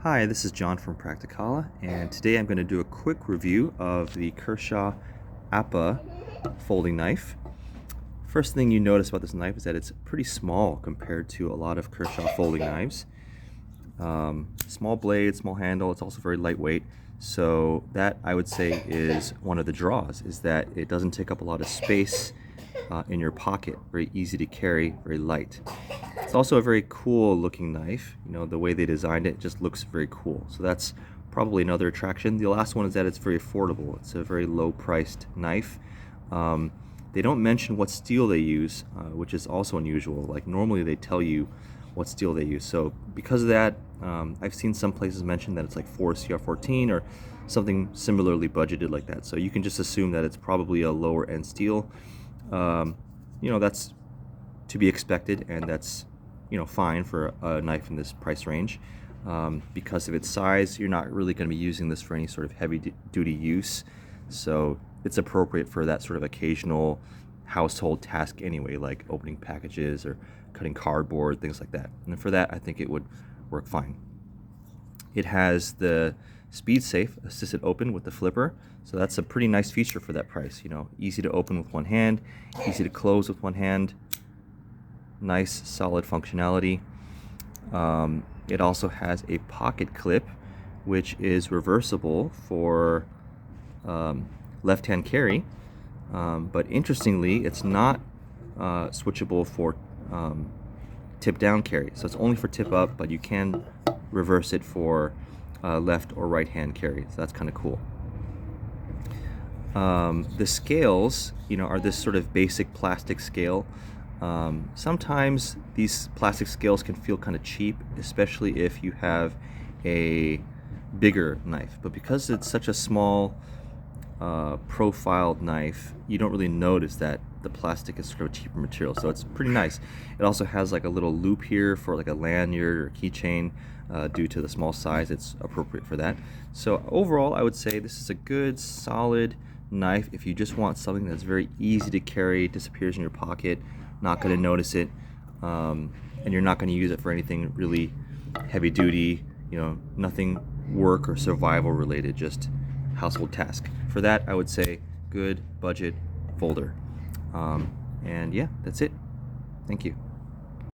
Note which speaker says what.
Speaker 1: Hi, this is John from Prakticala, and today I'm going to do a quick review of the Kershaw Appa folding knife. First thing you notice about this knife is that it's pretty small compared to a lot of Kershaw folding knives. Small blade, small handle, it's also very lightweight, so that I would say is one of the draws, is that it doesn't take up a lot of space in your pocket. Very easy to carry, very light. It's also a very cool looking knife. You know, the way they designed it just looks very cool. So that's probably another attraction. The last one is that it's very affordable. It's a very low priced knife. They don't mention what steel they use, which is also unusual. Like normally they tell you what steel they use. So because of that, I've seen some places mention that it's like 4CR14 or something similarly budgeted like that. So you can just assume that it's probably a lower end steel. You know, that's to be expected, and that's, you know, fine for a knife in this price range. Because of its size, you're not really going to be using this for any sort of heavy duty use, so it's appropriate for that sort of occasional household task anyway, like opening packages or cutting cardboard, things like that. And for that, I think it would work fine. It has the speed safe assisted open with the flipper, so that's a pretty nice feature for that price. You know, easy to open with one hand, easy to close with one hand. Nice solid functionality. It also has a pocket clip, which is reversible for left-hand carry, but interestingly it's not switchable for tip down carry. So it's only for tip up, but you can reverse it for left or right hand carry, so that's kind of cool. The scales, you know, are this sort of basic plastic scale. Sometimes these plastic scales can feel kind of cheap, especially if you have a bigger knife, but because it's such a small profiled knife, you don't really notice that the plastic is sort of cheaper material, so it's pretty nice. It also has like a little loop here for like a lanyard or keychain. Due to the small size, it's appropriate for that. So overall, I would say this is a good solid knife if you just want something that's very easy to carry, disappears in your pocket, not going to notice it, and you're not going to use it for anything really heavy duty, you know, nothing work or survival related, just household task. For that, I would say good budget folder. And yeah, that's it. Thank you.